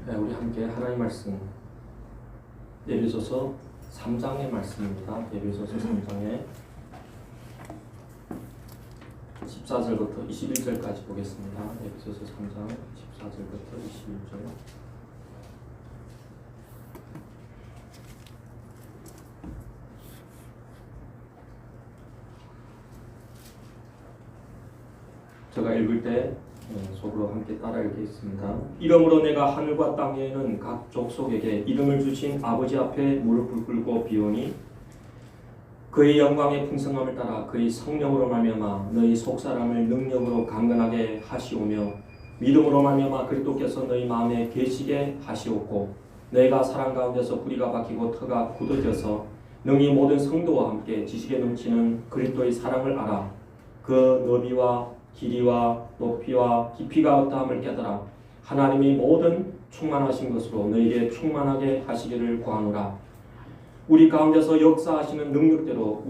네, 우리 함께 하나님 말씀 에베소서 3장의 말씀입니다. 에베소서 3장의 14절부터 21절까지 보겠습니다. 에베소서 3장 14절부터 21절. 제가 읽을 때 속으로 함께 따라 읽겠습니다. 이러므로 내가 하늘과 땅 위에 있는 각 족속에게 이름을 주신 아버지 앞에 무릎을 꿇고 비오니 그의 영광의 풍성함을 따라 그의 성령으로 말미암아 너희 속사람을 능력으로 강건하게 하시오며 믿음으로 말미암아 그리스도께서 너희 마음에 계시게 하시옵고 너희가 사랑 가운데서 뿌리가 박히고 터가 굳어져서 능히 모든 성도와 함께 지식에 넘치는 그리스도의 사랑을 알아 그 너비와 길이와 높이와 깊이가 어떠함을 깨달아 하나님이 모든 충만하신 것으로 너희에게 충만하게 하시기를 구하노라. 우리 가운데서 역사하시는 능력대로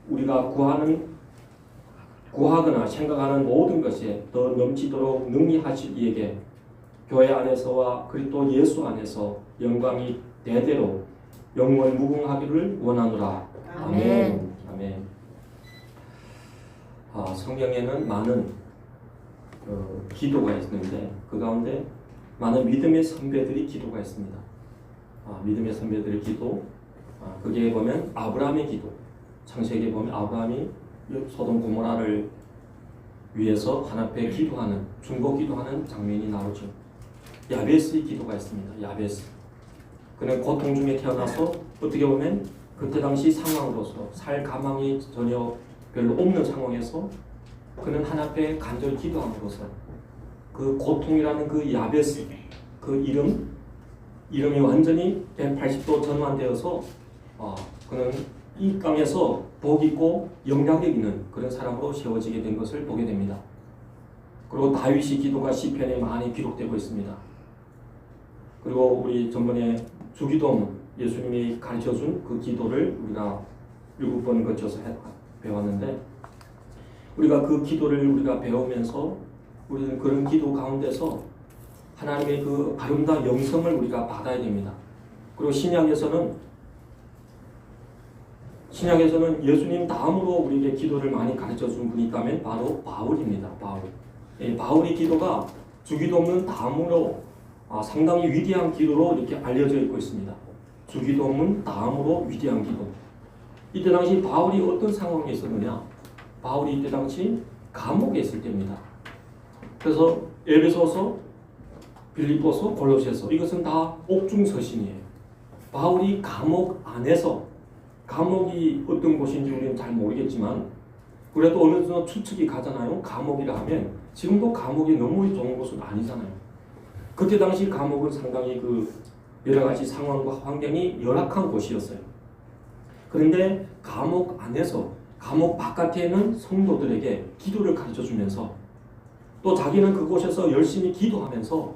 우리가 구하거나 생각하는 모든 것에 더 넘치도록 능히 하실 이에게 교회 안에서와 그리스도 예수 안에서 영광이 대대로 영원 무궁하기를 원하노라. 아멘. 아멘. 성경에는 많은 기도가 있는데 그 가운데 많은 믿음의 선배들이 기도가 있습니다. 믿음의 선배들의 기도, 그게 보면 아브라함의 기도, 창세기에 보면 아브라함이 소돔 고모라를 위해서 하나님 앞에 기도하는, 중보 기도하는 장면이 나오죠. 야베스의 기도가 있습니다. 야베스. 그는 고통 중에 태어나서 어떻게 보면 그때 당시 상황으로서 살 가망이 전혀 별로 없는 상황에서 그는 하나님 앞에 간절히 기도함으로써 그 고통이라는 그 야베스 그 이름이 완전히 180도 전환되어서 그는 이 땅에서 복 있고 영향력 있는 그런 사람으로 세워지게 된 것을 보게 됩니다. 그리고 다윗의 기도가 시편에 많이 기록되고 있습니다. 그리고 우리 전번에 주기도문 예수님이 가르쳐준 그 기도를 우리가 7번 거쳐서 배웠는데 우리가 그 기도를 우리가 배우면서 우리는 그런 기도 가운데서 하나님의 그 아름다운 영성을 우리가 받아야 됩니다. 그리고 신약에서는 예수님 다음으로 우리에게 기도를 많이 가르쳐준 분이 있다면 바로 바울입니다. 바울의 기도가 주기도문 다음으로 상당히 위대한 기도로 이렇게 알려져 있고 있습니다. 주기도문 다음으로 위대한 기도. 이때 당시 바울이 어떤 상황에 있었느냐? 바울이 이때 당시 감옥에 있을 때입니다. 그래서 에베소서, 빌립보서, 골로새서 이것은 다 옥중서신이에요. 바울이 감옥 안에서 감옥이 어떤 곳인지 우리는 잘 모르겠지만 그래도 어느 정도 추측이 가잖아요. 감옥이라 하면 지금도 감옥이 너무 좋은 곳은 아니잖아요. 그때 당시 감옥은 상당히 그 여러 가지 상황과 환경이 열악한 곳이었어요. 그런데 감옥 안에서 감옥 바깥에 있는 성도들에게 기도를 가르쳐주면서 또 자기는 그곳에서 열심히 기도하면서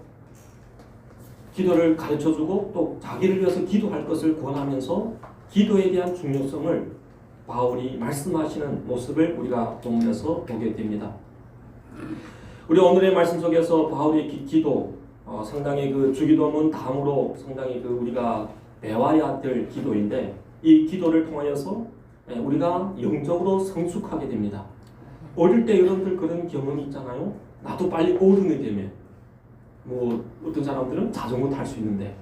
기도를 가르쳐주고 또 자기를 위해서 기도할 것을 권하면서 기도에 대한 중요성을 바울이 말씀하시는 모습을 우리가 보면서 보게 됩니다. 우리 오늘의 말씀 속에서 바울의 기도 상당히 그 주기도문 다음으로 상당히 그 우리가 배워야 될 기도인데 이 기도를 통하여서 우리가 영적으로 성숙하게 됩니다. 어릴 때 여러분들 그런 경험이 있잖아요. 나도 빨리 어른이 되면 어떤 사람들은 자전거 탈 수 있는데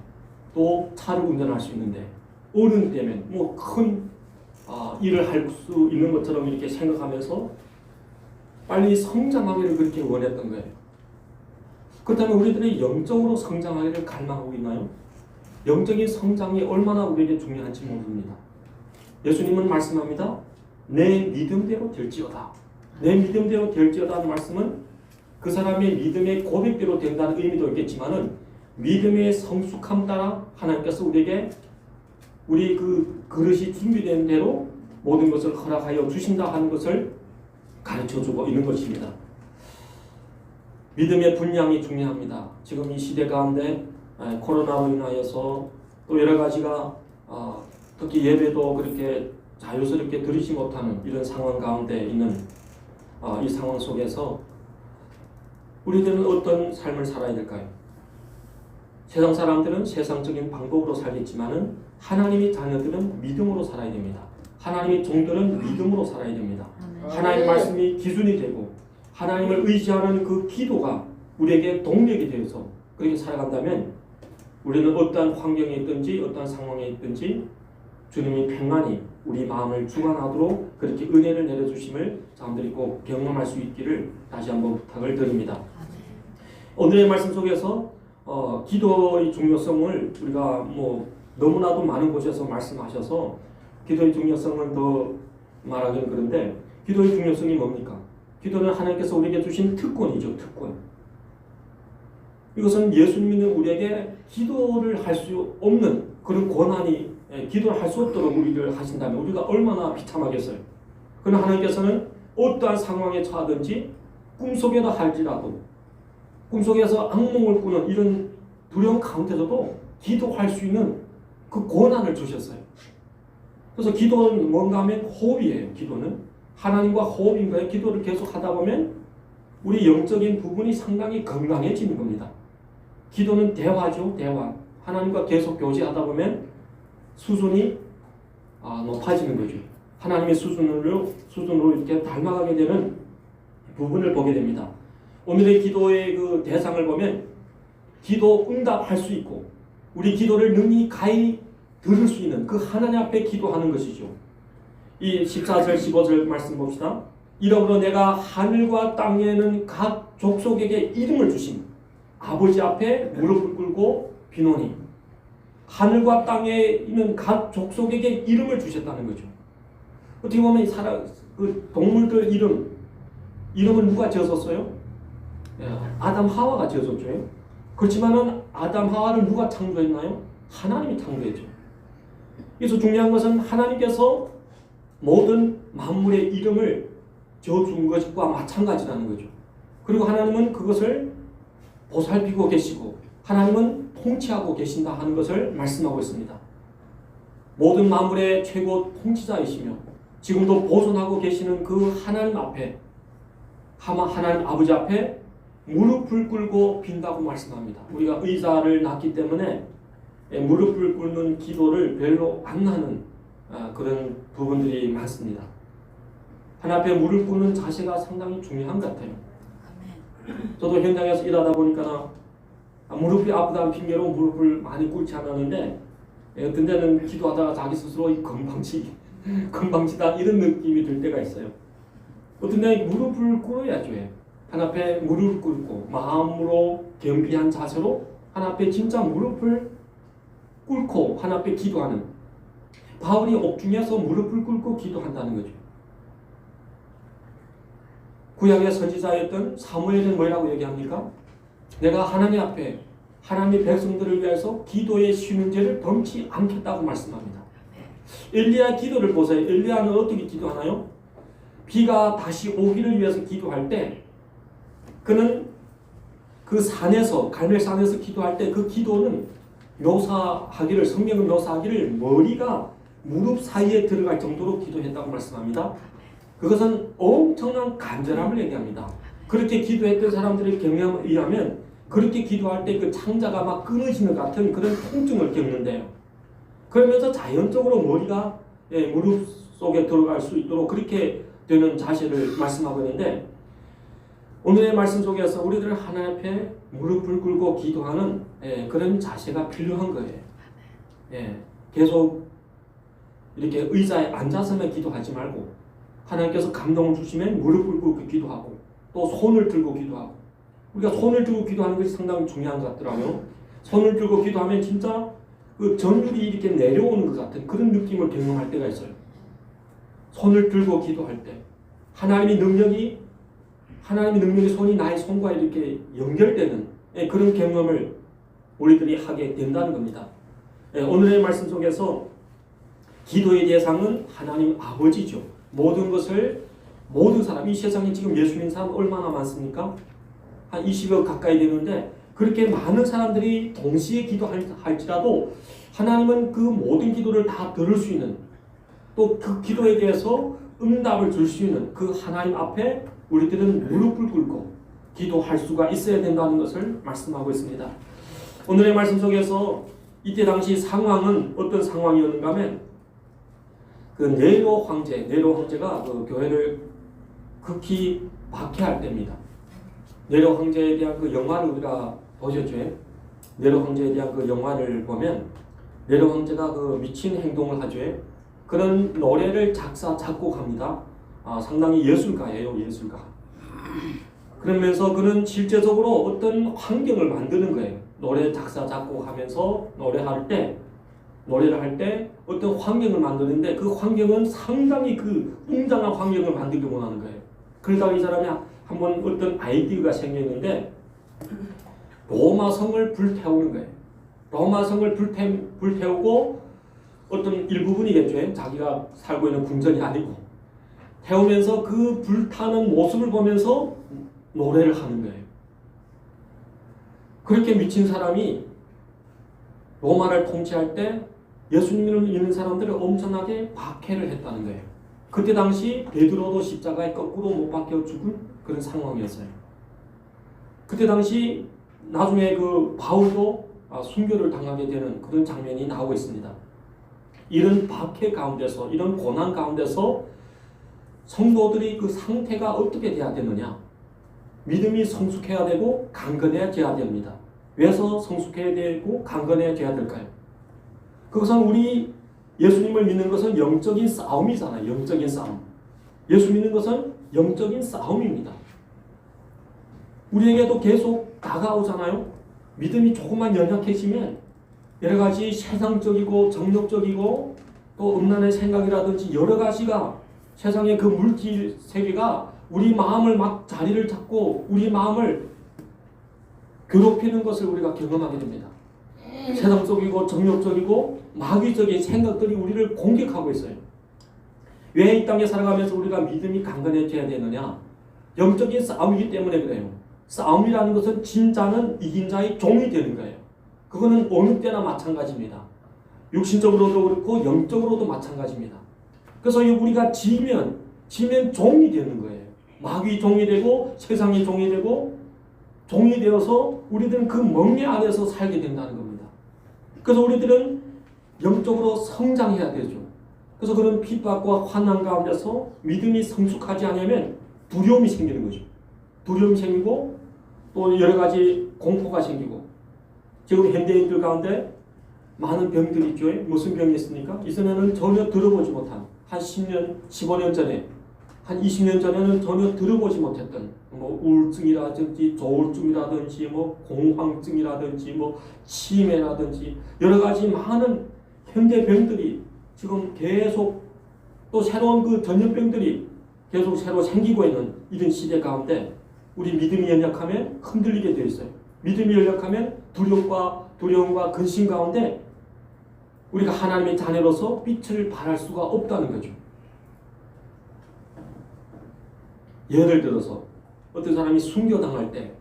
또 차를 운전할 수 있는데 어른이 되면 큰 일을 할 수 있는 것처럼 이렇게 생각하면서 빨리 성장하기를 그렇게 원했던 거예요. 그렇다면 우리들이 영적으로 성장하기를 갈망하고 있나요? 영적인 성장이 얼마나 우리에게 중요한지 모릅니다. 예수님은 말씀합니다. 내 믿음대로 될지어다. 내 믿음대로 될지어다 하는 말씀은 그 사람의 믿음의 고백대로 된다는 의미도 있겠지만은 믿음의 성숙함 따라 하나님께서 우리에게 우리 그 그릇이 준비된 대로 모든 것을 허락하여 주신다 하는 것을 가르쳐주고 있는 것입니다. 믿음의 분량이 중요합니다. 지금 이 시대 가운데 코로나로 인하여서 또 여러 가지가 특히 예배도 그렇게 자유스럽게 드리지 못하는 이런 상황 가운데 있는 이 상황 속에서 우리들은 어떤 삶을 살아야 될까요? 세상 사람들은 세상적인 방법으로 살겠지만은 하나님의 자녀들은 믿음으로 살아야 됩니다. 하나님의 종들은 믿음으로 살아야 됩니다. 하나님의 말씀이 기준이 되고 하나님을 의지하는 그 기도가 우리에게 동력이 되어서 그렇게 살아간다면 우리는 어떠한 환경에 있든지 어떠한 상황에 있든지 주님이 평안히 우리 마음을 주관하도록 그렇게 은혜를 내려주심을 사람들이 꼭 경험할 수 있기를 다시 한번 부탁을 드립니다. 오늘의 말씀 속에서 기도의 중요성을 우리가 너무나도 많은 곳에서 말씀하셔서 기도의 중요성은 더 말하기는 그런데 기도의 중요성이 뭡니까? 기도는 하나님께서 우리에게 주신 특권이죠. 특권. 이것은 예수 믿는 우리에게 기도를 할 수 없는 그런 권한이 기도를 할 수 없도록 우리를 하신다면 우리가 얼마나 비참하겠어요. 그러나 하나님께서는 어떠한 상황에 처하든지 꿈속에도 할지라도 꿈속에서 악몽을 꾸는 이런 두려움 가운데서도 기도할 수 있는 그 권한을 주셨어요. 그래서 기도는 뭔가 하면 호흡이에요. 기도는 하나님과 호흡인 거예요. 기도를 계속 하다 보면 우리 영적인 부분이 상당히 건강해지는 겁니다. 기도는 대화죠. 대화. 하나님과 계속 교제하다 보면 수준이 높아지는 거죠. 하나님의 수준으로 이렇게 닮아가게 되는 부분을 보게 됩니다. 오늘의 기도의 그 대상을 보면 기도 응답할 수 있고 우리 기도를 능히 가히 들을 수 있는 그 하나님 앞에 기도하는 것이죠. 이 14절 15절 말씀 봅시다. 이러므로 내가 하늘과 땅에는 각 족속에게 이름을 주신 아버지 앞에 무릎을 꿇고 비노니 하늘과 땅에 있는 각 족속에게 이름을 주셨다는 거죠. 어떻게 보면 그 동물들 이름은 누가 지었었어요? 아담 하와가 지었었죠. 그렇지만은 아담 하와를 누가 창조했나요? 하나님이 창조했죠. 그래서 중요한 것은 하나님께서 모든 만물의 이름을 지어준 것과 마찬가지라는 거죠. 그리고 하나님은 그것을 보살피고 계시고 하나님은 통치하고 계신다 하는 것을 말씀하고 있습니다. 모든 만물의 최고 통치자이시며 지금도 보존하고 계시는 그 하나님 앞에 하나님 아버지 앞에 무릎을 꿇고 빈다고 말씀합니다. 우리가 의자를 놨기 때문에 무릎을 꿇는 기도를 별로 안 하는 그런 부분들이 많습니다. 하나님 앞에 무릎 꿇는 자세가 상당히 중요한 것 같아요. 저도 현장에서 일하다 보니까 무릎이 아프다는 핑계로 무릎을 많이 꿇지 않았는데 어떤 데는 기도하다가 자기 스스로 건방지다 이런 느낌이 들 때가 있어요. 어떤 데는 무릎을 꿇어야죠. 하나님 앞에 무릎을 꿇고 마음으로 겸비한 자세로 하나님 앞에 진짜 무릎을 꿇고 하나님 앞에 기도하는 바울이 옥중에서 무릎을 꿇고 기도한다는 거죠. 구약의 선지자였던 사무엘은 뭐라고 얘기합니까? 내가 하나님 앞에 하나님의 백성들을 위해서 기도에 쉬는 죄를 범치 않겠다고 말씀합니다. 엘리야 기도를 보세요. 엘리야는 어떻게 기도하나요? 비가 다시 오기를 위해서 기도할 때 그는 그 산에서 갈멜산에서 기도할 때 그 기도는 성경은 묘사하기를 머리가 무릎 사이에 들어갈 정도로 기도했다고 말씀합니다. 그것은 엄청난 간절함을 얘기합니다. 그렇게 기도했던 사람들의 경험에 의하면 그렇게 기도할 때 그 창자가 막 끊어지는 것 같은 그런 통증을 겪는데요. 그러면서 자연적으로 머리가 무릎 속에 들어갈 수 있도록 그렇게 되는 자세를 말씀하고 있는데 오늘의 말씀 속에서 우리들은 하나님 앞에 무릎을 꿇고 기도하는 그런 자세가 필요한 거예요. 계속 이렇게 의자에 앉아서만 기도하지 말고 하나님께서 감동을 주시면 무릎을 꿇고 기도하고 또 손을 들고 기도하고 우리가 손을 들고 기도하는 것이 상당히 중요한 것 같더라고요. 손을 들고 기도하면 진짜 그 전율이 이렇게 내려오는 것 같은 그런 느낌을 경험할 때가 있어요. 손을 들고 기도할 때 하나님의 능력이 손이 나의 손과 이렇게 연결되는 그런 경험을 우리들이 하게 된다는 겁니다. 오늘의 말씀 속에서 기도의 대상은 하나님 아버지죠. 모든 사람, 이 세상에 지금 예수 믿는 사람 얼마나 많습니까? 한 20억 가까이 되는데 그렇게 많은 사람들이 동시에 기도할지라도 하나님은 그 모든 기도를 다 들을 수 있는 또 그 기도에 대해서 응답을 줄 수 있는 그 하나님 앞에 우리들은 무릎을 꿇고 기도할 수가 있어야 된다는 것을 말씀하고 있습니다. 오늘의 말씀 속에서 이때 당시 상황은 어떤 상황이었는가 하면 그 네로 황제가 그 교회를 극히 박해할 때입니다. 네로 황제에 대한 그 영화를 우리가 보셨죠? 네로 황제에 대한 그 영화를 보면 네로 황제가 그 미친 행동을 하죠. 그런 노래를 작곡합니다. 상당히 예술가예요, 예술가. 그러면서 그는 실제적으로 어떤 환경을 만드는 거예요. 노래 작곡하면서 노래를 할 때 어떤 환경을 만드는데 그 환경은 상당히 그 웅장한 환경을 만들기 원하는 거예요. 그러다가 이 사람이 한번 어떤 아이디어가 생겼는데 로마 성을 불태우는 거예요. 로마 성을 불태우고 어떤 일부분이겠죠. 자기가 살고 있는 궁전이 아니고 태우면서 그 불타는 모습을 보면서 노래를 하는 거예요. 그렇게 미친 사람이 로마를 통치할 때 예수님을 믿는 사람들을 엄청나게 박해를 했다는 거예요. 그때 당시 베드로도 십자가에 거꾸로 못 박혀 죽은 그런 상황이었어요. 그때 당시 나중에 그 바울도 순교를 당하게 되는 그런 장면이 나오고 있습니다. 이런 박해 가운데서, 이런 고난 가운데서 성도들이 그 상태가 어떻게 돼야 되느냐? 믿음이 성숙해야 되고 강건해져야 됩니다. 왜서 성숙해야 되고 강건해져야 될까요? 그것은 우리 예수님을 믿는 것은 영적인 싸움이잖아요. 영적인 싸움. 예수 믿는 것은 영적인 싸움입니다. 우리에게도 계속 다가오잖아요. 믿음이 조금만 연약해지면 여러 가지 세상적이고 정욕적이고 또 음란의 생각이라든지 여러 가지가 세상의 그 물질 세계가 우리 마음을 막 자리를 잡고 우리 마음을 괴롭히는 것을 우리가 경험하게 됩니다. 세상적이고 정욕적이고 마귀적인 생각들이 우리를 공격하고 있어요. 왜 이 땅에 살아가면서 우리가 믿음이 강건해져야 되느냐? 영적인 싸움이기 때문에 그래요. 싸움이라는 것은 진자는 이긴 자의 종이 되는 거예요. 그거는 어느 때나 마찬가지입니다. 육신적으로도 그렇고 영적으로도 마찬가지입니다. 그래서 우리가 지면 종이 되는 거예요. 마귀 종이 되고 세상의 종이 되고 종이 되어서 우리들은 그 멍에 안에서 살게 된다는 겁니다. 그래서 우리들은 영적으로 성장해야 되죠. 그래서 그런 핍박과 환난 가운데서 믿음이 성숙하지 않으면 두려움이 생기는 거죠. 두려움이 생기고 또 여러 가지 공포가 생기고 지금 현대인들 가운데 많은 병들이 있죠. 무슨 병이 있습니까? 이전에는 전혀 들어보지 못한 한 10년, 15년 전에 한 20년 전에는 전혀 들어보지 못했던 뭐 우울증이라든지 조울증이라든지 뭐 공황증이라든지 뭐 치매라든지 여러 가지 많은 현대 병들이 지금 계속 또 새로운 그 전염병들이 계속 새로 생기고 있는 이런 시대 가운데 우리 믿음이 연약하면 흔들리게 되어 있어요. 믿음이 연약하면 두려움과 근심 가운데 우리가 하나님의 자녀로서 빛을 발할 수가 없다는 거죠. 예를 들어서 어떤 사람이 순교당할 때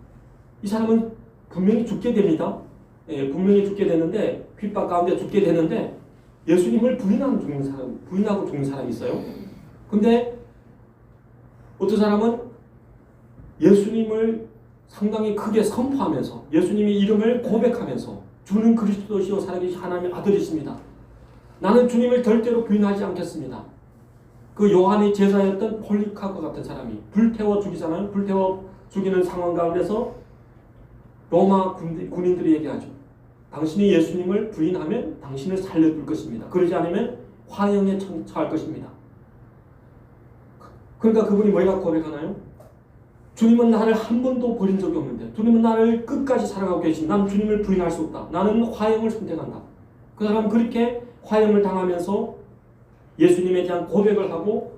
이 사람은 분명히 죽게 됩니다. 분명히 죽게 되는데 핍박 가운데 죽게 되는데 예수님을 부인하고 죽는 사람이 있어요. 근데 어떤 사람은 예수님을 상당히 크게 선포하면서 예수님의 이름을 고백하면서 주는 그리스도시요 살아계신 하나님의 아들이십니다. 나는 주님을 절대로 부인하지 않겠습니다. 그 요한의 제자였던 폴리카과 같은 사람이 불태워 죽이잖아요. 불태워 죽이는 상황 가운데서 로마 군인들이 얘기하죠. 당신이 예수님을 부인하면 당신을 살려둘 것입니다. 그러지 않으면 화형에 처할 것입니다. 그러니까 그분이 뭐라고 고백하나요? 주님은 나를 한 번도 버린 적이 없는데 주님은 나를 끝까지 사랑하고 계신 난 주님을 부인할 수 없다. 나는 화형을 선택한다. 그 사람은 그렇게 화형을 당하면서 예수님에 대한 고백을 하고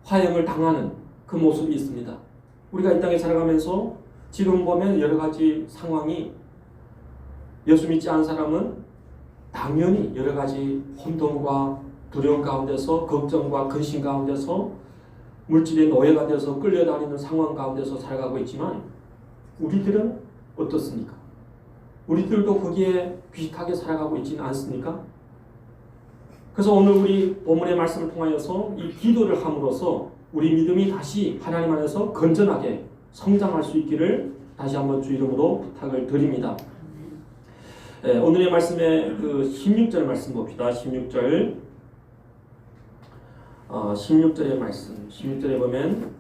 화형을 당하는 그 모습이 있습니다. 우리가 이 땅에 살아가면서 지금 보면 여러 가지 상황이 예수 믿지 않은 사람은 당연히 여러 가지 혼돈과 두려움 가운데서 걱정과 근심 가운데서 물질의 노예가 되어서 끌려다니는 상황 가운데서 살아가고 있지만 우리들은 어떻습니까? 우리들도 거기에 비슷하게 살아가고 있지는 않습니까? 그래서 오늘 우리 본문의 말씀을 통하여서 이 기도를 함으로써 우리 믿음이 다시 하나님 안에서 건전하게 성장할 수 있기를 다시 한번 주 이름으로 부탁을 드립니다. 네, 오늘의 말씀에 그 16절 말씀 봅시다. 16절. 16절의 말씀. 16절에 보면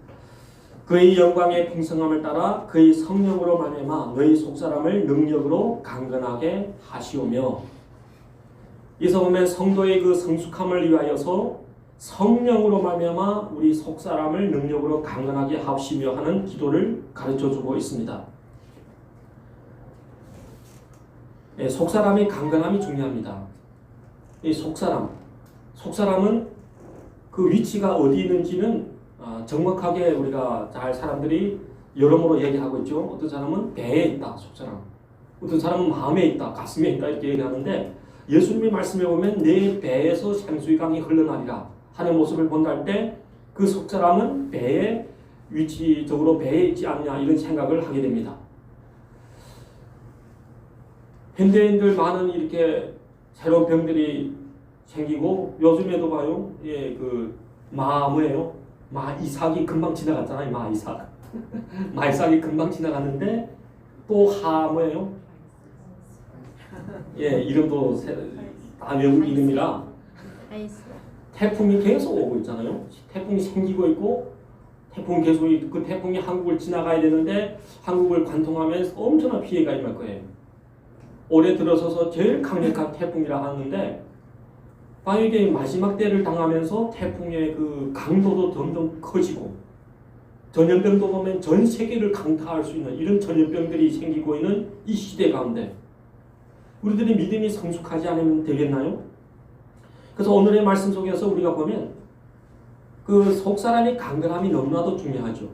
그의 영광의 풍성함을 따라 그의 성령으로 말미암아 너희 속사람을 능력으로 강건하게 하시오며. 여기서 보면 성도의 그 성숙함을 위하여서 성령으로 말미암아 우리 속사람을 능력으로 강건하게 하시며 하는 기도를 가르쳐주고 있습니다. 예, 속사람의 강건함이 중요합니다. 이 속사람은 그 위치가 어디 있는지는 정확하게 우리가 잘 사람들이 여러모로 얘기하고 있죠. 어떤 사람은 배에 있다, 속사람. 어떤 사람은 마음에 있다, 가슴에 있다 이렇게 얘기하는데 예수님의 말씀에 보면 내 배에서 생수의 강이 흘러나리라 하는 모습을 본다 할 때 그 속사람은 배에 위치적으로 배에 있지 않냐 이런 생각을 하게 됩니다. 현대인들 많은 이렇게 새로운 병들이 생기고 요즘에도 봐요. 예, 그 뭐예요? 이삭이 금방 지나갔잖아요. 이삭. 이삭이 금방 지나갔는데 또 뭐예요? 예, 이름도 다 외국 이름이라 태풍이 계속 오고 있잖아요. 태풍이 생기고 있고 태풍 계속 그 태풍이 한국을 지나가야 되는데 한국을 관통하면 엄청난 피해가 임할 거예요. 올해 들어서서 제일 강력한 태풍이라 하는데 만약에 마지막 때를 당하면서 태풍의 그 강도도 점점 커지고 전염병도 보면 전 세계를 강타할 수 있는 이런 전염병들이 생기고 있는 이 시대 가운데 우리들의 믿음이 성숙하지 않으면 되겠나요? 그래서 오늘의 말씀 속에서 우리가 보면 그 속사람의 강건함이 너무나도 중요하죠.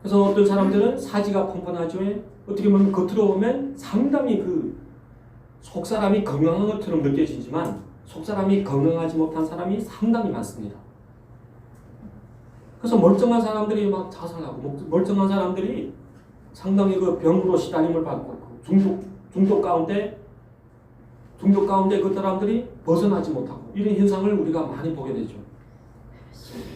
그래서 어떤 사람들은 사지가 펑펑하죠. 어떻게 보면 겉으로 보면 상당히 그 속사람이 건강한 것처럼 느껴지지만 속사람이 건강하지 못한 사람이 상당히 많습니다. 그래서 멀쩡한 사람들이 막 자살하고 멀쩡한 사람들이 상당히 그 병으로 시달림을 받고 중독 가운데 그 사람들이 벗어나지 못하고 이런 현상을 우리가 많이 보게 되죠.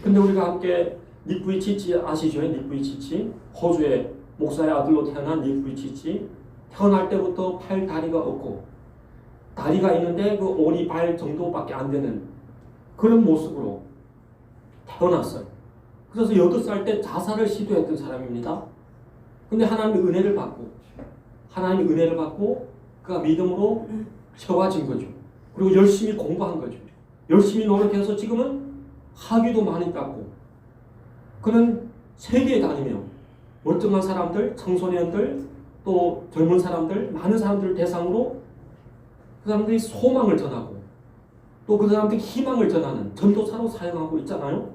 근데 우리가 함께 닉 부이치치 아시죠? 닉 부이치치 호주의 목사의 아들로 태어난 닉 부이치치 태어날 때부터 팔 다리가 없고 다리가 있는데 그 오리발 정도밖에 안 되는 그런 모습으로 태어났어요. 그래서 8살 때 자살을 시도했던 사람입니다. 근데 하나님의 은혜를 받고 그가 믿음으로 세워진 거죠. 그리고 열심히 공부한 거죠. 열심히 노력해서 지금은 학위도 많이 땄고 그는 세계에 다니며 멀쩡한 사람들, 청소년들, 또 젊은 사람들, 많은 사람들 대상으로 그 사람들이 소망을 전하고 또 그 사람들이 희망을 전하는 전도사로 사용하고 있잖아요.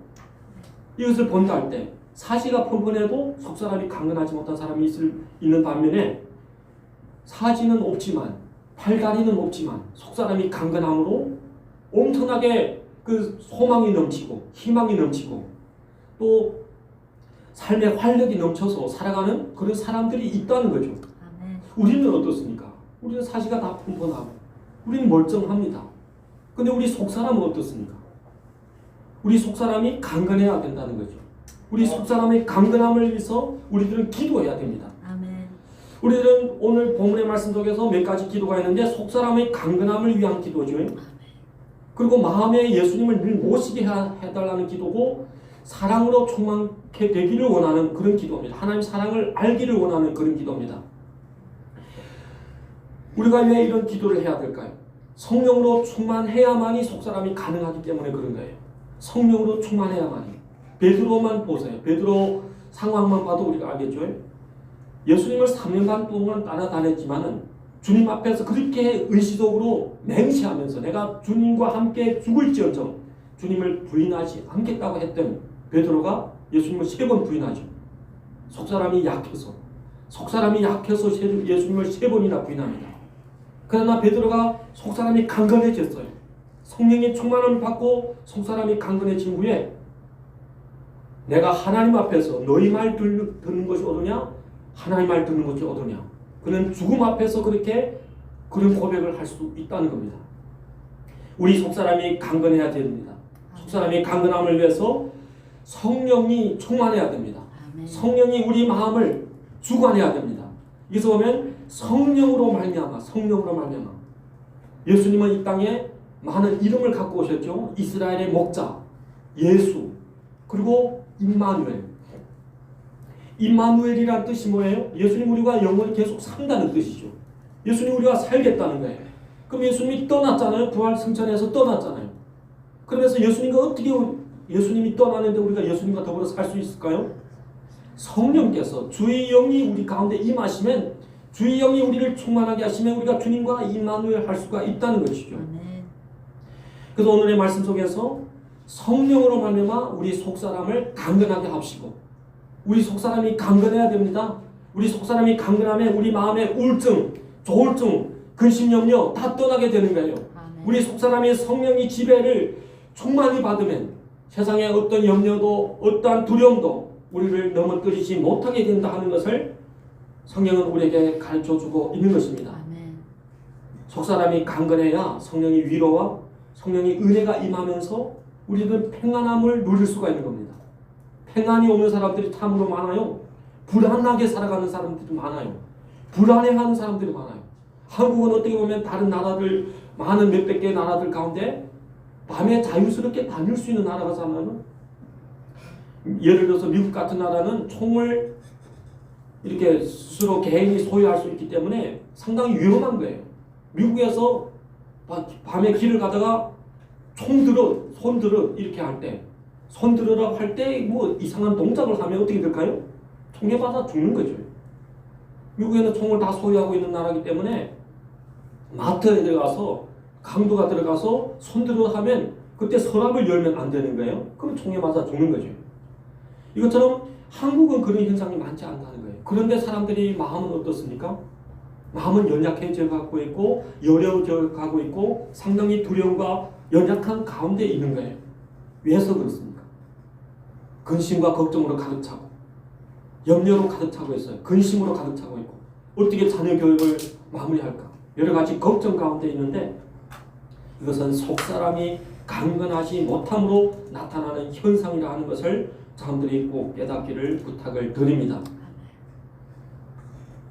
이것을 본다 할 때 사지가 펑펑해도 속사람이 강건하지 못한 사람이 있는 반면에 사지는 없지만 팔다리는 없지만 속사람이 강건함으로 엄청나게 그 소망이 넘치고 희망이 넘치고 또 삶의 활력이 넘쳐서 살아가는 그런 사람들이 있다는 거죠. 아멘. 우리는 어떻습니까? 우리는 사지가 다 펑펑하고 우리는 멀쩡합니다. 근데 우리 속사람은 어떻습니까? 우리 속사람이 강건해야 된다는 거죠. 우리 속사람의 강건함을 위해서 우리들은 기도해야 됩니다. 아멘. 우리들은 오늘 본문의 말씀 속에서 몇 가지 기도가 있는데 속사람의 강건함을 위한 기도죠. 아멘. 그리고 마음에 예수님을 늘 모시게 해달라는 기도고 사랑으로 충만케 되기를 원하는 그런 기도입니다. 하나님 사랑을 알기를 원하는 그런 기도입니다. 우리가 왜 이런 기도를 해야 될까요? 성령으로 충만해야만이 속사람이 가능하기 때문에 그런 거예요. 성령으로 충만해야만이. 베드로만 보세요. 베드로 상황만 봐도 우리가 알겠죠. 예수님을 3년 반 동안 따라다녔지만은 주님 앞에서 그렇게 의식적으로 맹세하면서 내가 주님과 함께 죽을지언정 주님을 부인하지 않겠다고 했던 베드로가 예수님을 3번 부인하죠. 속사람이 약해서 예수님을 3번이나 부인합니다. 그러나 베드로가 속사람이 강건해졌어요. 성령의 충만함을 받고 속사람이 강건해진 후에 내가 하나님 앞에서 너희 말 듣는 것이 옳으냐 하나님 말 듣는 것이 옳으냐 그는 죽음 앞에서 그런 고백을 할 수 있다는 겁니다. 우리 속사람이 강건해야 됩니다. 속사람이 강건함을 위해서 성령이 충만해야 됩니다. 성령이 우리 마음을 주관해야 됩니다. 여기서 보면 성령으로 말미암아. 예수님은 이 땅에 많은 이름을 갖고 오셨죠. 이스라엘의 목자, 예수, 그리고 임마누엘. 임마누엘이란 뜻이 뭐예요? 예수님 우리가 영원히 계속 산다는 뜻이죠. 예수님 우리가 살겠다는 거예요. 그럼 예수님이 떠났잖아요. 부활 승천해서 떠났잖아요. 그러면서 예수님과 어떻게 예수님이 떠나는데 우리가 예수님과 더불어 살 수 있을까요? 성령께서 주의 영이 우리 가운데 임하시면, 주의 영이 우리를 충만하게 하시면 우리가 주님과 임마누엘 할 수가 있다는 것이죠. 그래서 오늘의 말씀 속에서 성령으로 말미암아 우리 속사람을 강건하게 합시고, 우리 속사람이 강건해야 됩니다. 우리 속사람이 강건하면 우리 마음의 우울증, 조울증, 근심, 염려 다 떠나게 되는 거예요. 우리 속사람이 성령의 지배를 충만히 받으면 세상의 어떤 염려도 어떠한 두려움도 우리를 넘어뜨리지 못하게 된다 하는 것을 성령은 우리에게 가르쳐주고 있는 것입니다. 속사람이 강건해야 성령의 위로와 성령의 은혜가 임하면서 우리는 평안함을 누릴 수가 있는 겁니다. 평안이 오는 사람들이 참으로 많아요. 불안하게 살아가는 사람들이 많아요. 불안해하는 사람들이 많아요. 한국은 어떻게 보면 다른 나라들, 많은 몇백 개의 나라들 가운데 밤에 자유스럽게 다닐 수 있는 나라잖아요. 예를 들어서 미국 같은 나라는 총을 이렇게 스스로 개인이 소유할 수 있기 때문에 상당히 위험한 거예요. 미국에서 밤에 길을 가다가 손 들어 이렇게 할 때, 손 들으라고 할 때 뭐 이상한 동작을 하면 어떻게 될까요? 총에 맞아 죽는 거죠. 미국에는 총을 다 소유하고 있는 나라이기 때문에 마트에 들어가서 강도가 들어가서 손 들어 하면 그때 서랍을 열면 안 되는 거예요. 그럼 총에 맞아 죽는 거죠. 이것처럼 한국은 그런 현상이 많지 않다는 거예요. 그런데 사람들이 마음은 어떻습니까? 마음은 연약해져 가고 있고 여려져 가고 있고 상당히 두려움과 연약한 가운데 있는 거예요. 왜서 그렇습니까? 근심과 걱정으로 가득 차고 염려로 가득 차고 있어요. 근심으로 가득 차고 있고 어떻게 자녀 교육을 마무리할까? 여러 가지 걱정 가운데 있는데 이것은 속사람이 강건하지 못함으로 나타나는 현상이라 하는 것을 사람들이 꼭 깨닫기를 부탁을 드립니다.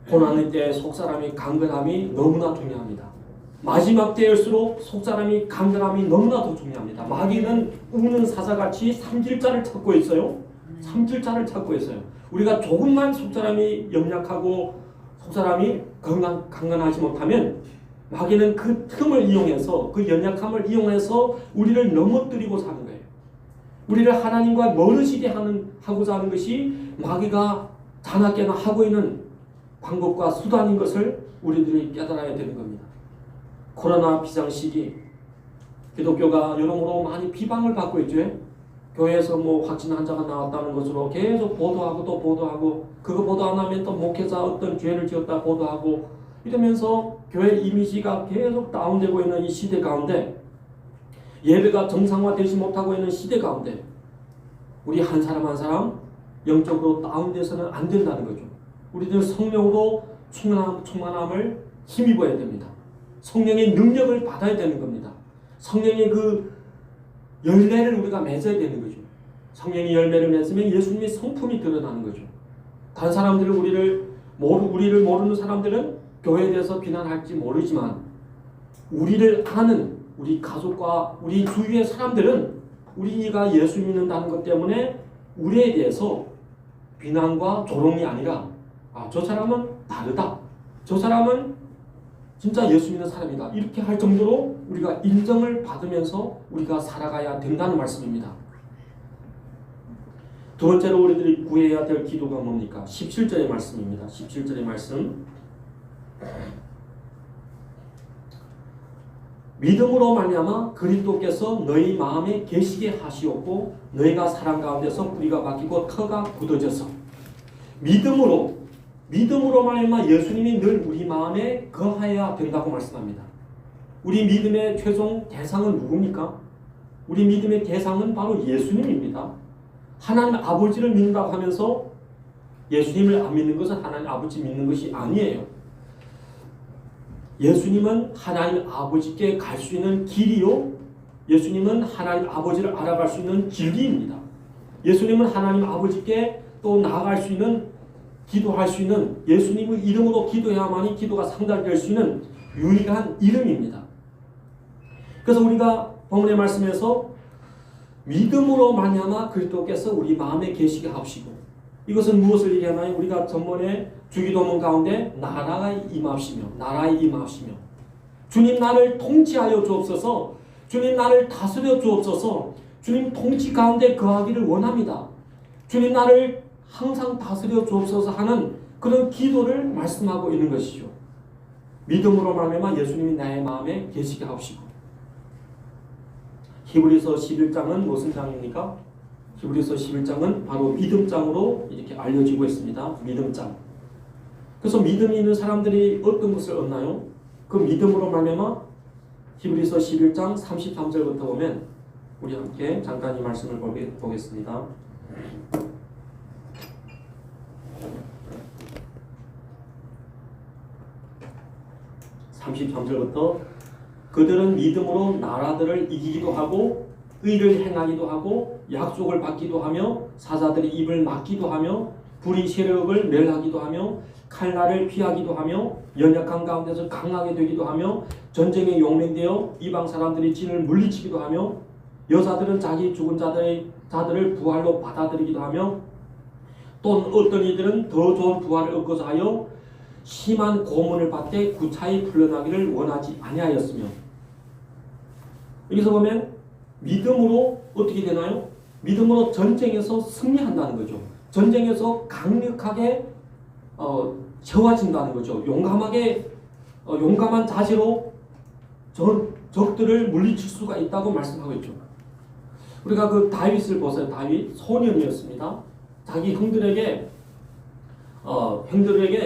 고난의 때 속사람이 강건함이 너무나 중요합니다. 마지막 때일수록 속사람이 강건함이 너무나 더 중요합니다. 마귀는 우는 사자같이 삼킬자를 찾고 있어요. 삼킬자를 찾고 있어요. 우리가 조금만 속사람이 연약하고 속사람이 강건하지 못하면 마귀는 그 틈을 이용해서 그 연약함을 이용해서 우리를 넘어뜨리고 사는 거예요. 우리를 하나님과 멀어지게 하고자 하는 것이 마귀가 자나깨나 하고 있는 방법과 수단인 것을 우리들이 깨달아야 되는 겁니다. 코로나 비상시기 기독교가 여러모로 많이 비방을 받고 있죠. 교회에서 뭐 확진 환자가 나왔다는 것으로 계속 보도하고 또 보도하고, 그거 보도 안 하면 또 목회자 어떤 죄를 지었다 보도하고 이러면서 교회 이미지가 계속 다운되고 있는 이 시대 가운데, 예배가 정상화되지 못하고 있는 시대 가운데 우리 한 사람 한 사람 영적으로 다운돼서는 안 된다는 거죠. 우리들 성령으로 충만함을 힘입어야 됩니다. 성령의 능력을 받아야 되는 겁니다. 성령의 그 열매를 우리가 맺어야 되는 거죠. 성령의 열매를 맺으면 예수님의 성품이 드러나는 거죠. 다른 사람들은 우리를 모르는 사람들은 교회에 대해서 비난할지 모르지만 우리를 아는 우리 가족과 우리 주위의 사람들은 우리가 예수 믿는다는 것 때문에 우리에 대해서 비난과 조롱이 아니라 저 사람은 다르다. 저 사람은 진짜 예수 믿는 사람이다. 이렇게 할 정도로 우리가 인정을 받으면서 우리가 살아가야 된다는 말씀입니다. 두 번째로 우리들이 구해야 될 기도가 뭡니까? 17절의 말씀입니다. 17절의 말씀. 믿음으로 말미암아 그리스도께서 너희 마음에 계시게 하시옵고 너희가 사랑 가운데서 뿌리가 박히고 터가 굳어져서 믿음으로 말미암아 예수님이 늘 우리 마음에 거하여야 된다고 말씀합니다. 우리 믿음의 최종 대상은 누굽니까? 우리 믿음의 대상은 바로 예수님입니다. 하나님 아버지를 믿는다고 하면서 예수님을 안 믿는 것은 하나님 아버지 믿는 것이 아니에요. 예수님은 하나님 아버지께 갈 수 있는 길이요, 예수님은 하나님 아버지를 알아갈 수 있는 진리입니다. 예수님은 하나님 아버지께 또 나아갈 수 있는 기도할 수 있는, 예수님의 이름으로 기도해야만이 기도가 상달될 수 있는 유일한 이름입니다. 그래서 우리가 본문의 말씀에서 믿음으로 말미암아 그리스도께서 우리 마음에 계시게 하시고, 이것은 무엇을 얘기하나요? 우리가 전번에 주기도문 가운데 나라가 임하시며 주님 나를 통치하여 주옵소서, 주님 나를 다스려 주옵소서, 주님 통치 가운데 거하기를 원합니다, 주님 나를 항상 다스려 주옵소서 하는 그런 기도를 말씀하고 있는 것이죠. 믿음으로 말미암아 예수님이 나의 마음에 계시게 하시고. 히브리서 11장은 무슨 장입니까? 히브리서 11장은 바로 믿음장으로 이렇게 알려지고 있습니다. 믿음장. 그래서 믿음이 있는 사람들이 어떤 것을 얻나요? 그 믿음으로 말미암아 히브리서 11장 33절부터 보면 우리 함께 잠깐 이 말씀을 보겠습니다. 33절부터 그들은 믿음으로 나라들을 이기기도 하고 의를 행하기도 하고 약속을 받기도 하며 사자들의 입을 막기도 하며 불의 세력을 멸하기도 하며 칼날을 피하기도 하며 연약한 가운데서 강하게 되기도 하며 전쟁에 용맹되어 이방 사람들이 진을 물리치기도 하며 여자들은 자기 죽은 자들을 부활로 받아들이기도 하며 또 어떤 이들은 더 좋은 부활을 얻고자 하여 심한 고문을 받되 구차히 풀려나기를 원하지 아니하였으며. 여기서 보면 믿음으로 어떻게 되나요? 믿음으로 전쟁에서 승리한다는 거죠. 전쟁에서 강력하게 세워진다는 거죠. 용감한 자세로 적들을 물리칠 수가 있다고 말씀하고 있죠. 우리가 그 다윗을 보세요. 다윗 소년이었습니다. 자기 형들에게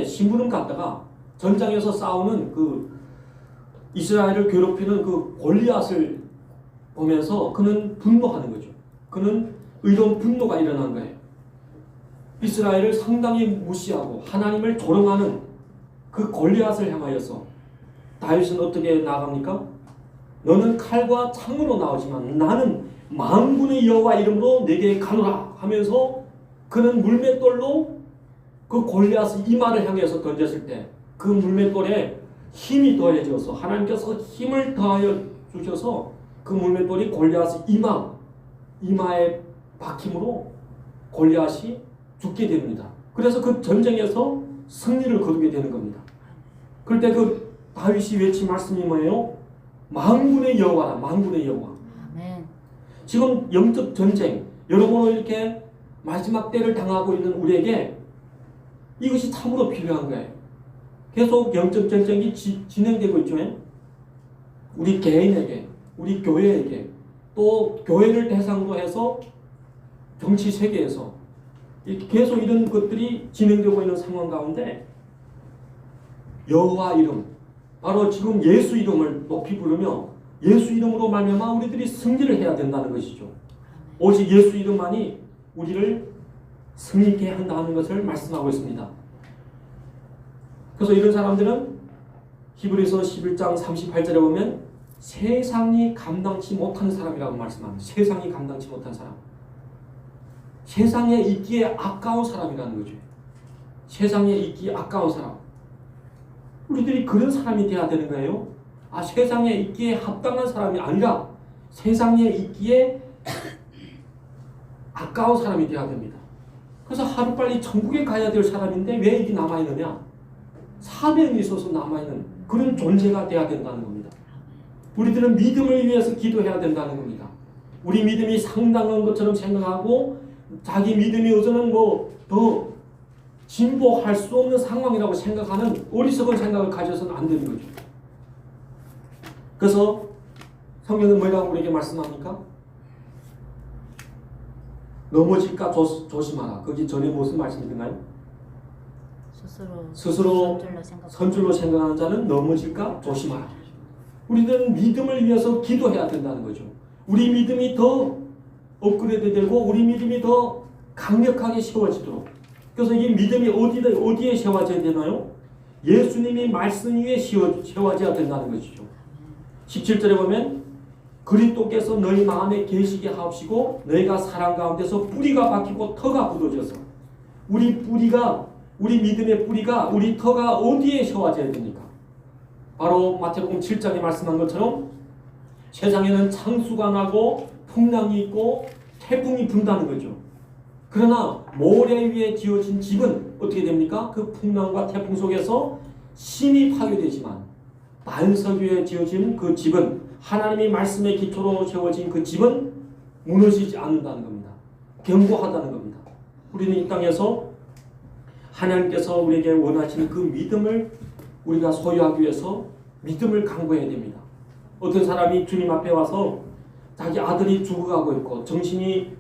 심부름 갔다가 전장에서 싸우는 그 이스라엘을 괴롭히는 그 골리앗을 보면서 그는 분노하는 거죠. 그는 의로운 분노가 일어난 거예요. 이스라엘을 상당히 무시하고 하나님을 조롱하는 그 골리앗을 향하여서 다윗은 어떻게 나갑니까? 너는 칼과 창으로 나오지만 나는 만군의 여호와 이름으로 내게 가노라 하면서 그는 물맷돌로 그 골리앗의 이마를 향해서 던졌을 때 그 물맷돌에 힘이 더해져서 하나님께서 힘을 더하여 주셔서 그 물맷돌이 골리앗의 이마에 박힘으로 골리앗이 죽게 됩니다. 그래서 그 전쟁에서 승리를 거두게 되는 겁니다. 그럴 때 그 다윗이 외친 말씀이 뭐예요? 만군의 여호와라, 만군의 여호와. 아멘. 지금 영적 전쟁, 여러모로 이렇게 마지막 때를 당하고 있는 우리에게 이것이 참으로 필요한 거예요. 계속 영적 전쟁이 진행되고 있죠. 우리 개인에게, 우리 교회에게, 또 교회를 대상으로 해서 정치 세계에서 계속 이런 것들이 진행되고 있는 상황 가운데 여호와 이름, 바로 지금 예수 이름을 높이 부르며 예수 이름으로 말미암아 우리들이 승리를 해야 된다는 것이죠. 오직 예수 이름만이 우리를 승리케 한다는 것을 말씀하고 있습니다. 그래서 이런 사람들은 히브리서 11장 38절에 보면 세상이 감당치 못하는 사람이라고 말씀합니다. 세상이 감당치 못한 사람. 세상에 있기에 아까운 사람이라는 거죠. 세상에 있기에 아까운 사람. 우리들이 그런 사람이 되어야 되는 거예요. 세상에 있기에 합당한 사람이 아니라 세상에 있기에 아까운 사람이 되어야 됩니다. 그래서 하루빨리 천국에 가야 될 사람인데 왜 이게 남아있느냐? 사명이 있어서 남아있는 그런 존재가 되어야 된다는 겁니다. 우리들은 믿음을 위해서 기도해야 된다는 겁니다. 우리 믿음이 상당한 것처럼 생각하고 자기 믿음이 어쩌면 더 진보할 수 없는 상황이라고 생각하는 어리석은 생각을 가져서는 안 되는 거죠. 그래서 성경은 뭐라고 우리에게 말씀합니까? 넘어질까 조심하라. 거기 전에 무슨 말씀이 있나요? 스스로 선줄로 생각하는 자는 넘어질까 조심하라. 우리는 믿음을 위해서 기도해야 된다는 거죠. 우리 믿음이 더 업그레이드 되고 우리 믿음이 더 강력하게 세워지도록. 그래서 이 믿음이 어디에 세워져야 되나요? 예수님이 말씀 위에 세워져야 된다는 것이죠. 17절에 보면 그리스도께서 너희 마음에 계시게 하옵시고 너희가 사랑 가운데서 뿌리가 박히고 터가 굳어져서 우리 뿌리가 우리 믿음의 뿌리가, 우리 터가 어디에 세워져야 됩니까? 바로 마태복음 7장에 말씀한 것처럼 세상에는 창수가 나고 풍랑이 있고 태풍이 분다는 거죠. 그러나 모래 위에 지어진 집은 어떻게 됩니까? 그 풍랑과 태풍 속에서 심히 파괴되지만 반석 위에 지어진 그 집은, 하나님의 말씀의 기초로 세워진 그 집은 무너지지 않는다는 겁니다. 견고하다는 겁니다. 우리는 이 땅에서 하나님께서 우리에게 원하시는 그 믿음을 우리가 소유하기 위해서 믿음을 강구해야 됩니다. 어떤 사람이 주님 앞에 와서 자기 아들이 죽어가고 있고 정신이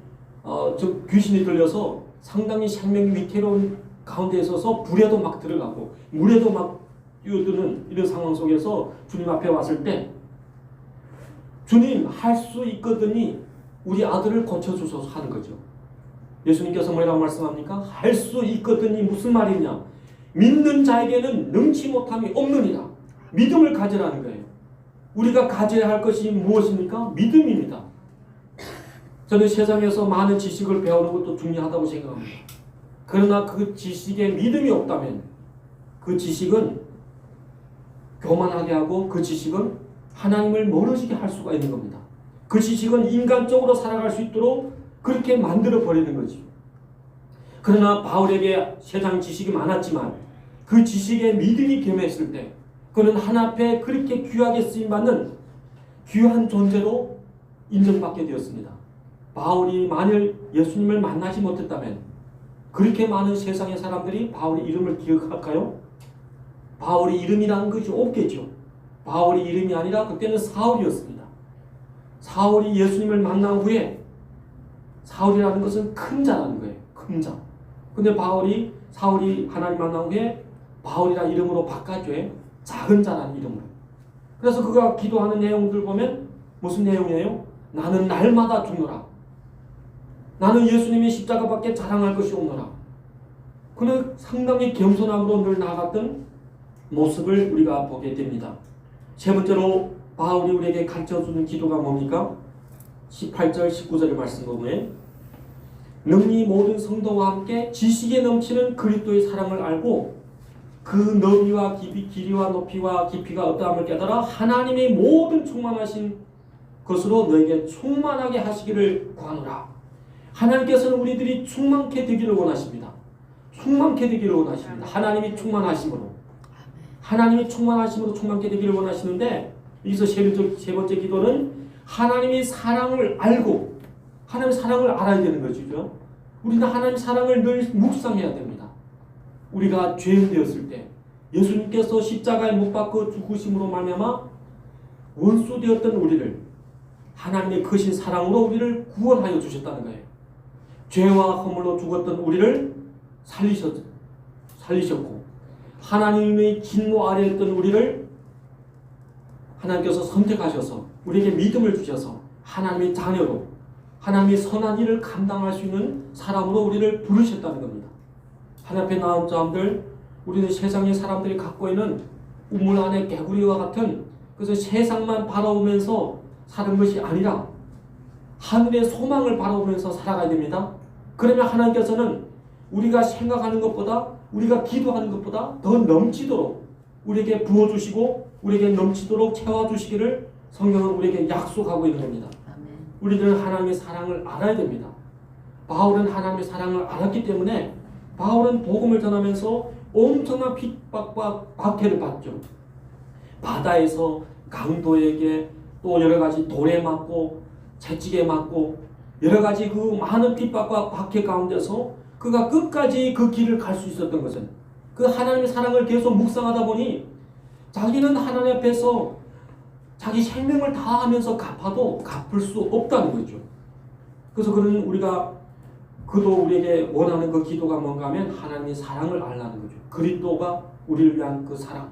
귀신이 들려서 상당히 생명이 위태로운 가운데 있어서 불에도 막 들어가고 물에도 막 뛰어드는 이런 상황 속에서 주님 앞에 왔을 때, 주님 할 수 있거든요, 우리 아들을 고쳐주소서 하는 거죠. 예수님께서 뭐라고 말씀합니까? 할 수 있거든요. 무슨 말이냐? 믿는 자에게는 능치 못함이 없느니라. 믿음을 가지라는 거예요. 우리가 가져야 할 것이 무엇입니까? 믿음입니다. 저는 세상에서 많은 지식을 배우는 것도 중요하다고 생각합니다. 그러나 그 지식에 믿음이 없다면 그 지식은 교만하게 하고 그 지식은 하나님을 멀어지게 할 수가 있는 겁니다. 그 지식은 인간적으로 살아갈 수 있도록 그렇게 만들어 버리는 거지. 그러나 바울에게 세상 지식이 많았지만 그 지식에 믿음이 겸했을 때 그는 하나님 앞에 그렇게 귀하게 쓰임받는 귀한 존재로 인정받게 되었습니다. 바울이 만일 예수님을 만나지 못했다면 그렇게 많은 세상의 사람들이 바울의 이름을 기억할까요? 바울의 이름이라는 것이 없겠죠. 바울의 이름이 아니라 그때는 사울이었습니다. 사울이 예수님을 만난 후에, 사울이라는 것은 큰 자라는 거예요. 큰 자. 근데 사울이 하나님 만난 후에 바울이라는 이름으로 바꿔줘요. 작은 자라는 이름으로. 그래서 그가 기도하는 내용들 보면 무슨 내용이에요? 나는 날마다 죽노라. 나는 예수님의 십자가밖에 자랑할 것이 없노라. 그는 상당히 겸손함으로 늘 나아갔던 모습을 우리가 보게 됩니다. 세 번째로 바울이 우리에게 가르쳐주는 기도가 뭡니까? 18절 19절의 말씀 보면 능히 모든 성도와 함께 지식에 넘치는 그리스도의 사랑을 알고 그 너비와 길이와 높이와 깊이가 어떠함을 깨달아 하나님의 모든 충만하신 것으로 너에게 충만하게 하시기를 구하노라. 하나님께서는 우리들이 충만케 되기를 원하십니다. 충만케 되기를 원하십니다. 하나님이 충만하심으로 충만케 되기를 원하시는데, 여기서 세 번째 기도는 하나님의 사랑을 알고, 하나님의 사랑을 알아야 되는 거죠. 우리는 하나님의 사랑을 늘 묵상해야 됩니다. 우리가 죄인 되었을 때 예수님께서 십자가에 못 박혀 죽으심으로 말미암아 원수 되었던 우리를 하나님의 크신 사랑으로 우리를 구원하여 주셨다는 거예요. 죄와 허물로 죽었던 우리를 살리셨고 하나님의 진노 아래 있던 우리를 하나님께서 선택하셔서 우리에게 믿음을 주셔서 하나님의 자녀로, 하나님의 선한 일을 감당할 수 있는 사람으로 우리를 부르셨다는 겁니다. 하나님 앞에 나온 사람들, 우리는 세상의 사람들이 갖고 있는 우물 안에 개구리와 같은, 그래서 세상만 바라보면서 사는 것이 아니라 하늘의 소망을 바라보면서 살아가야 됩니다. 그러면 하나님께서는 우리가 생각하는 것보다, 우리가 기도하는 것보다 더 넘치도록 우리에게 부어주시고 우리에게 넘치도록 채워주시기를 성경은 우리에게 약속하고 있는 겁니다. 우리들은 하나님의 사랑을 알아야 됩니다. 바울은 하나님의 사랑을 알았기 때문에 바울은 복음을 전하면서 엄청난 핍박과 박해를 받죠. 바다에서 강도에게 또 여러 가지 돌에 맞고 채찍에 맞고 여러 가지 그 많은 핍박과 박해 가운데서 그가 끝까지 그 길을 갈 수 있었던 것은 그 하나님의 사랑을 계속 묵상하다 보니 자기는 하나님 앞에서 자기 생명을 다하면서 갚아도 갚을 수 없다는 거죠. 그래서 그도 우리에게 원하는 그 기도가 뭔가 하면 하나님의 사랑을 알라는 거죠. 그리스도가 우리를 위한 그 사랑.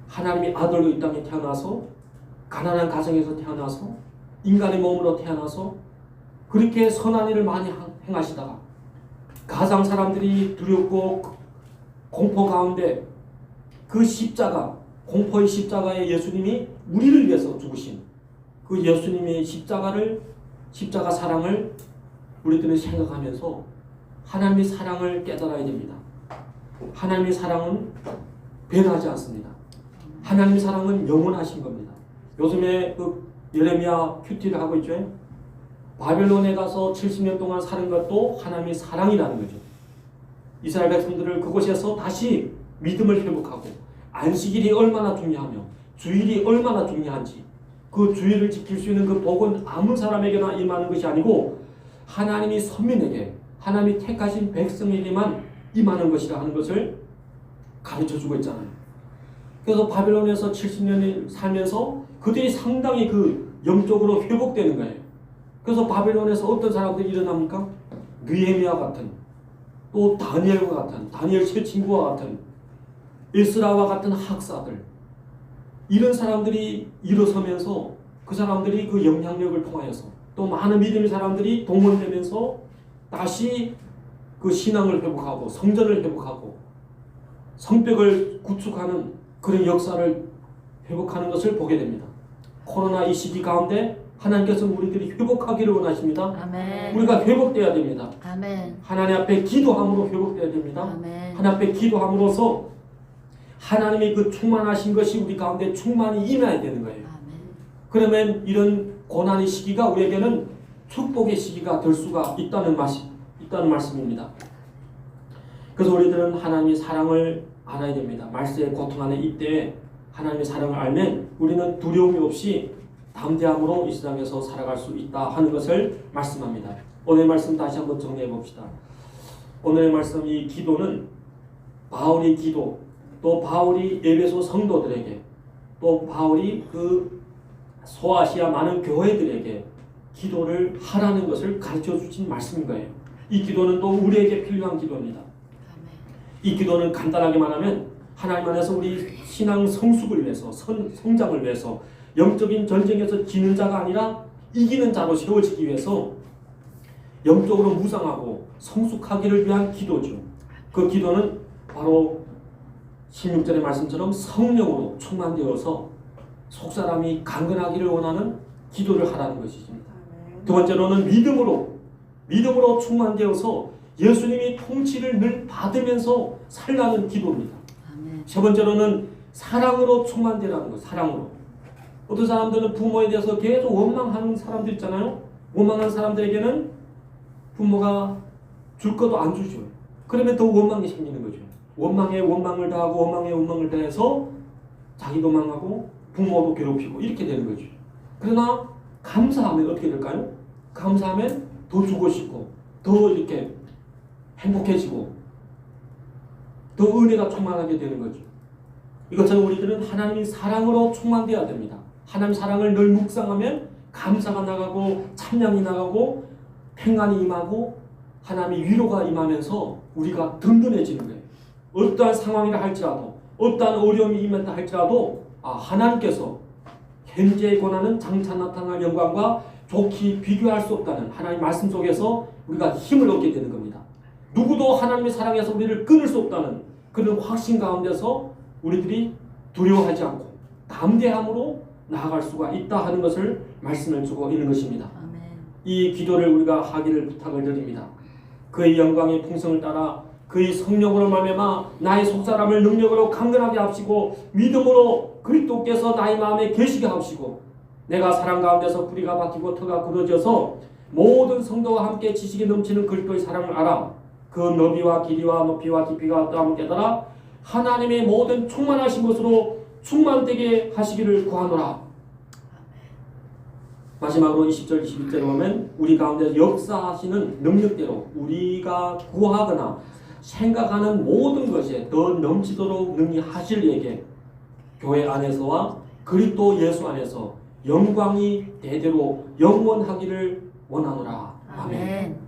하나님의 아들로 이 땅에 태어나서 가난한 가정에서 태어나서 인간의 몸으로 태어나서 그렇게 선한 일을 많이 행하시다가 가상 사람들이 두렵고 공포 가운데 그 십자가, 공포의 십자가에 예수님이 우리를 위해서 죽으신 그 예수님의 십자가 사랑을 우리들은 생각하면서 하나님의 사랑을 깨달아야 됩니다. 하나님의 사랑은 변하지 않습니다. 하나님의 사랑은 영원하신 겁니다. 요즘에 그 예레미야 큐티를 하고 있죠. 바벨론에 가서 70년 동안 사는 것도 하나님의 사랑이라는 거죠. 이스라엘 백성들을 그곳에서 다시 믿음을 회복하고 안식일이 얼마나 중요하며 주일이 얼마나 중요한지 그 주일을 지킬 수 있는 그 복은 아무 사람에게나 임하는 것이 아니고 하나님이 선민에게 하나님이 택하신 백성에게만 임하는 것이라 하는 것을 가르쳐주고 있잖아요. 그래서 바벨론에서 70년을 살면서 그들이 상당히 그 영적으로 회복되는 거예요. 그래서 바벨론에서 어떤 사람들이 일어납니까? 느헤미야 같은, 또 다니엘과 같은, 다니엘 세 친구와 같은, 에스라와 같은 학사들, 이런 사람들이 일어서면서 그 사람들이 그 영향력을 통하여서 또 많은 믿음의 사람들이 동원되면서 다시 그 신앙을 회복하고 성전을 회복하고 성벽을 구축하는 그런 역사를 회복하는 것을 보게 됩니다. 코로나 이 시기 가운데 하나님께서 우리들이 회복하기를 원하십니다. 아멘. 우리가 회복되어야 됩니다. 아멘. 하나님 앞에 기도함으로 회복되어야 됩니다. 아멘. 하나님 앞에 기도함으로써 하나님의 그 충만하신 것이 우리 가운데 충만히 임해야 되는 거예요. 아멘. 그러면 이런 고난의 시기가 우리에게는 축복의 시기가 될 수가 있다는 말씀입니다. 그래서 우리들은 하나님의 사랑을 알아야 됩니다. 말세의 고통하는 이때에 하나님의 사랑을 알면 우리는 두려움이 없이 담대함으로 이 세상에서 살아갈 수 있다 하는 것을 말씀합니다. 오늘의 말씀 다시 한번 정리해 봅시다. 오늘의 말씀 이 기도는 바울의 기도, 또 바울이 에베소 성도들에게, 또 바울이 그 소아시아 많은 교회들에게 기도를 하라는 것을 가르쳐 주신 말씀인 거예요. 이 기도는 또 우리에게 필요한 기도입니다. 이 기도는 간단하게 말하면 하나님 안에서 우리 신앙 성숙을 위해서, 성장을 위해서, 영적인 전쟁에서 지는 자가 아니라 이기는 자로 세워지기 위해서 영적으로 무장하고 성숙하기를 위한 기도죠. 그 기도는 바로 16절의 말씀처럼 성령으로 충만되어서 속사람이 강건하기를 원하는 기도를 하라는 것이십니다. 두 번째로는 믿음으로 충만되어서 예수님이 통치를 늘 받으면서 살라는 기도입니다. 아멘. 세 번째로는 사랑으로 충만되라는 것, 사랑으로. 어떤 사람들은 부모에 대해서 계속 원망하는 사람들 있잖아요. 원망하는 사람들에게는 부모가 줄 것도 안 주죠. 그러면 더 원망이 생기는 거죠. 원망에 원망을 더하고 원망에 원망을 더해서 자기도 망하고 부모도 괴롭히고 이렇게 되는 거죠. 그러나 감사하면 어떻게 될까요? 감사하면 더 주고 싶고 더 이렇게 행복해지고 더 은혜가 충만하게 되는 거죠. 이것처럼 우리들은 하나님의 사랑으로 충만되어야 됩니다. 하나님 사랑을 늘 묵상하면 감사가 나가고 찬양이 나가고 평안이 임하고 하나님의 위로가 임하면서 우리가 든든해지는 거예요. 어떠한 상황이라 할지라도 어떠한 어려움이 임한다 할지라도 하나님께서 현재의 고난은 장차 나타날 영광과 좋게 비교할 수 없다는 하나님의 말씀 속에서 우리가 힘을 얻게 되는 겁니다. 누구도 하나님의 사랑에서 우리를 끊을 수 없다는 그런 확신 가운데서 우리들이 두려워하지 않고 담대함으로 나아갈 수가 있다 하는 것을 말씀을 주고 있는 것입니다. 아멘. 이 기도를 우리가 하기를 부탁을 드립니다. 그의 영광의 풍성을 따라 그의 성령으로 말미암아 나의 속사람을 능력으로 강건하게 하시고 믿음으로 그리스도께서 나의 마음에 계시게 하시고 내가 사랑 가운데서 뿌리가 박히고 터가 굳어져서 모든 성도와 함께 지식이 넘치는 그리스도의 사랑을 알아 그 너비와 길이와 높이와 깊이가 어떠함을 깨달아 하나님의 모든 충만하신 것으로 충만되게 하시기를 구하노라. 마지막으로 20절 21절에 보면 우리 가운데 역사하시는 능력대로 우리가 구하거나 생각하는 모든 것에 더 넘치도록 능히 하실 이에게 교회 안에서와 그리스도 예수 안에서 영광이 대대로 영원하기를 원하노라. 아멘.